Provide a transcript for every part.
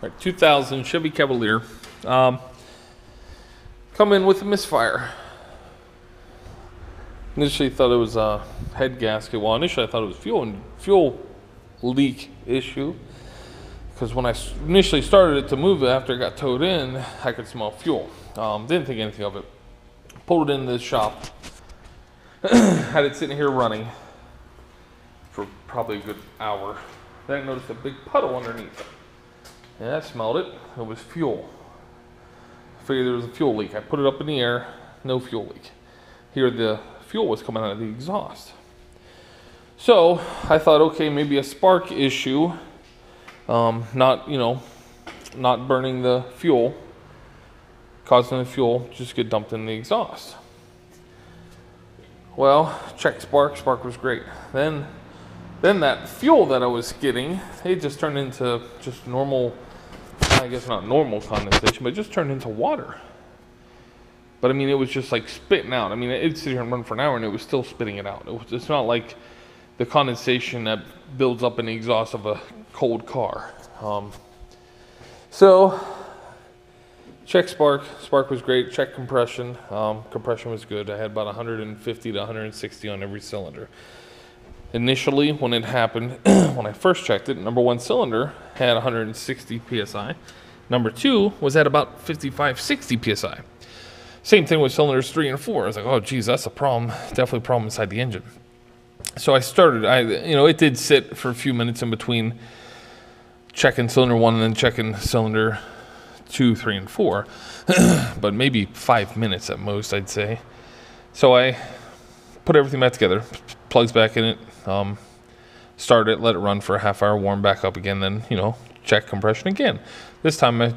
Right, 2000 Chevy Cavalier. Come in with a misfire. Initially thought it was a head gasket. Well, initially I thought it was fuel leak issue, because when I initially started it to move it after it got towed in, I could smell fuel. Didn't think anything of it. Pulled it into the shop. Had it sitting here running for probably a good hour. Then I noticed a big puddle underneath it. And I smelled it. It was fuel. I figured there was a fuel leak. I put it up in the air. No fuel leak. Here the fuel was coming out of the exhaust. So I thought, okay, maybe a spark issue. Not burning the fuel, causing the fuel just get dumped in the exhaust. Well, check spark. Spark was great. Then that fuel that I was getting, it just turned into just normal, I guess not normal condensation, but it just turned into water. But I mean, it was just like spitting out. I mean, it'd sit here and run for an hour and it was still spitting it out. It's not like the condensation that builds up in the exhaust of a cold car. So, check spark. Spark was great. Check compression. Compression was good. I had about 150 to 160 on every cylinder. Initially, when it happened, when I first checked it, number one cylinder had 160 psi. Number two was at about 55, 60 psi. Same thing with cylinders 3 and 4. I was like, oh, geez, that's a problem. Definitely a problem inside the engine. So I started. It did sit for a few minutes in between checking cylinder 1 and then checking cylinder 2, 3, and 4, but maybe 5 minutes at most, I'd say. So I put everything back together, plugs back in it. Start it, let it run for a half hour, warm back up again, then, check compression again. This time I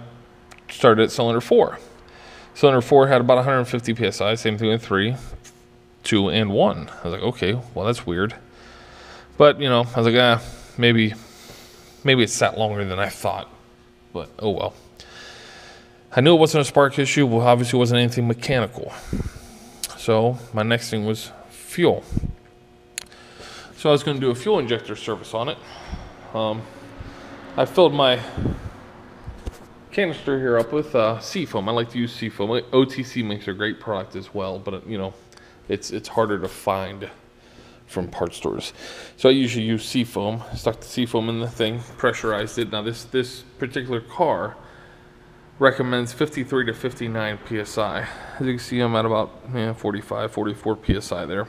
started at cylinder 4. Cylinder 4 had about 150 psi, same thing with 3, 2, and 1. I was like, okay, well, that's weird. But, I was like, maybe it sat longer than I thought. But, oh well. I knew it wasn't a spark issue. Well, obviously it wasn't anything mechanical. So my next thing was fuel. So I was going to do a fuel injector service on it. I filled my canister here up with seafoam. I like to use seafoam. OTC makes a great product as well, but it's harder to find from part stores. So I usually use seafoam. Stuck the seafoam in the thing, pressurized it. Now this particular car recommends 53 to 59 psi. As you can see, I'm at about 45, 44 psi there.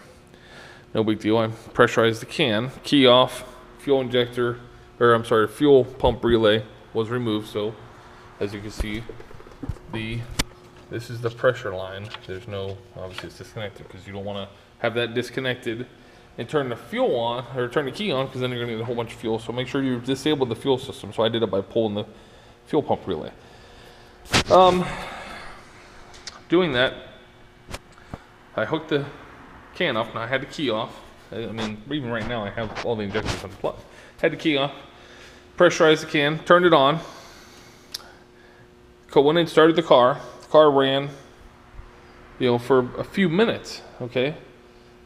No big deal. I pressurized the can, key off, fuel pump relay was removed. So as you can see, this is the pressure line. There's no, obviously it's disconnected because you don't want to have that disconnected and turn the fuel on, or turn the key on, because then you're going to need a whole bunch of fuel. So make sure you disable the fuel system. So I did it by pulling the fuel pump relay. Doing that, I hooked the can up. Now I had the key off. I mean, even right now I have all the injectors unplugged. Had the key off, pressurized the can, turned it on. Went in, started the car. The car ran, for a few minutes. Okay,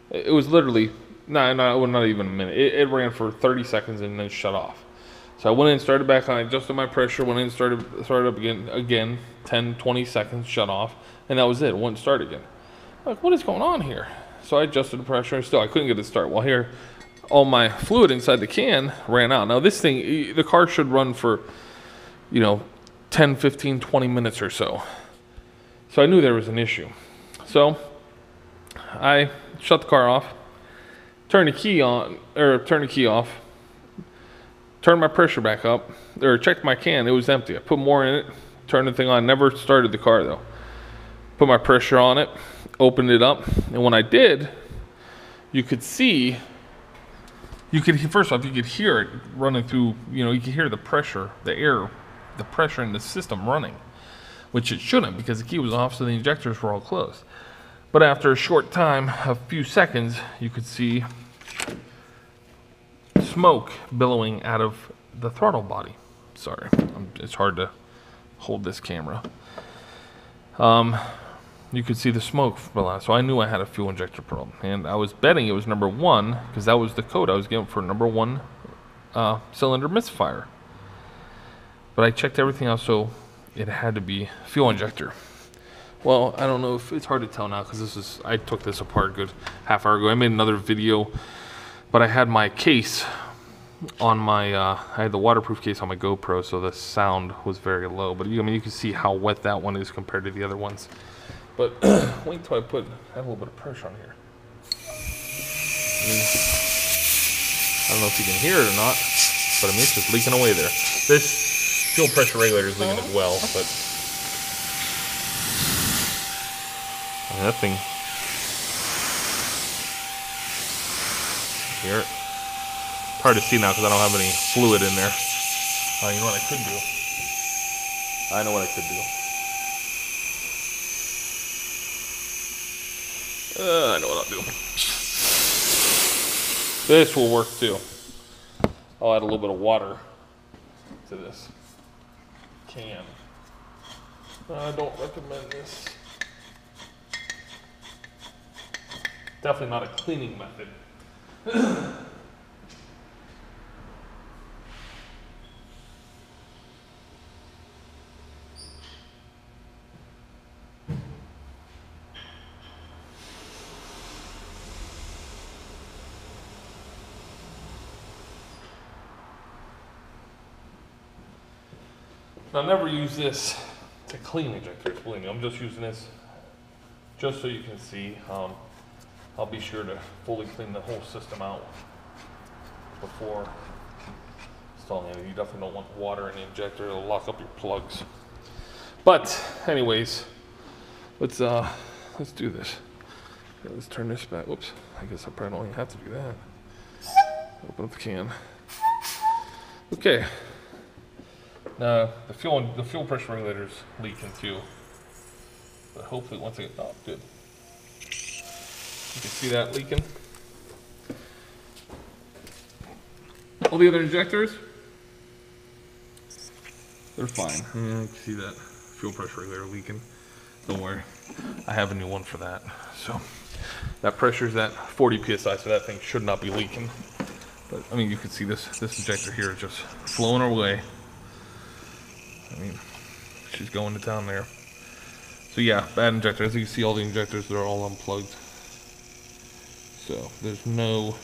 it was literally not even a minute. It ran for 30 seconds and then shut off. So I went in, started back on, adjusted my pressure, went in, started up again, 10, 20 seconds, shut off, and that was it. It wouldn't start again. I'm like, what is going on here? So I adjusted the pressure, and still I couldn't get it to start. Well, here, all my fluid inside the can ran out. Now this thing, the car should run for, 10, 15, 20 minutes or so. So I knew there was an issue. So I shut the car off, turned the key off, turned my pressure back up, or checked my can. It was empty. I put more in it, turned the thing on. Never started the car though. Put my pressure on it, opened it up, and when I did, you could see, first off, you could hear it running through, you could hear the pressure, the air, the pressure in the system running, which it shouldn't, because the key was off, so the injectors were all closed. But after a short time, a few seconds, you could see smoke billowing out of the throttle body. Sorry, it's hard to hold this camera. You could see the smoke spill out. So I knew I had a fuel injector problem, and I was betting it was number 1 because that was the code I was given for number 1 cylinder misfire. But I checked everything out, so it had to be fuel injector. Well, I don't know if it's hard to tell now because I took this apart a good half hour ago. I made another video, but I had my case on my, I had the waterproof case on my GoPro, so the sound was very low. But I mean, you can see how wet that one is compared to the other ones. But wait till I have a little bit of pressure on here. I don't know if you can hear it or not, but I mean, it's just leaking away there. This fuel pressure regulator is leaking as well, but I mean, that thing, hear it? It's hard to see now because I don't have any fluid in there. You know what I could do? I know what I could do. I know what I'll do. This will work too. I'll add a little bit of water to this can. I don't recommend this. Definitely not a cleaning method. Now, never use this to clean injectors, believe me. I'm just using this just so you can see. I'll be sure to fully clean the whole system out before installing it. You definitely don't want water in the injector. It'll lock up your plugs. But anyways, let's do this. Okay, let's turn this back. Oops, I guess I probably don't even have to do that. Open up the can. Okay. Now the fuel pressure regulator's leaking too. But hopefully once I get, oh, good. You can see that leaking. All the other injectors, they're fine. Yeah, you can see that fuel pressure regulator leaking. Don't worry, I have a new one for that. So that pressure's at 40 psi, so that thing should not be leaking. But I mean, you can see this injector here is just flowing away. I mean, she's going to town there. So yeah, bad injector. As you can see, all the injectors, they're all unplugged. So there's no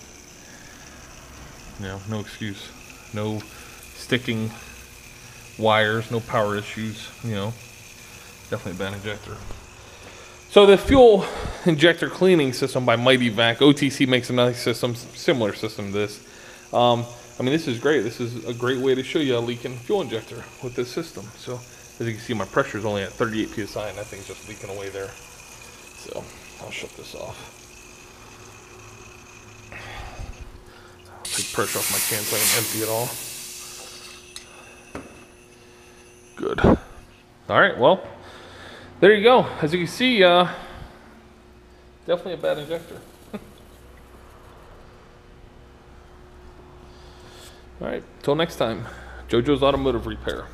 excuse. No sticking wires, no power issues, definitely a bad injector. So the fuel injector cleaning system by Mighty Vac, OTC makes a nice system, similar system to this. I mean, this is great. This is a great way to show you a leaking fuel injector with this system. So as you can see, my pressure is only at 38 psi, and that thing's just leaking away there. So I'll shut this off. I'll take pressure off my can so I can empty it all. Good. All right, well, there you go. As you can see, definitely a bad injector. All right, till next time, JoJo's Automotive Repair.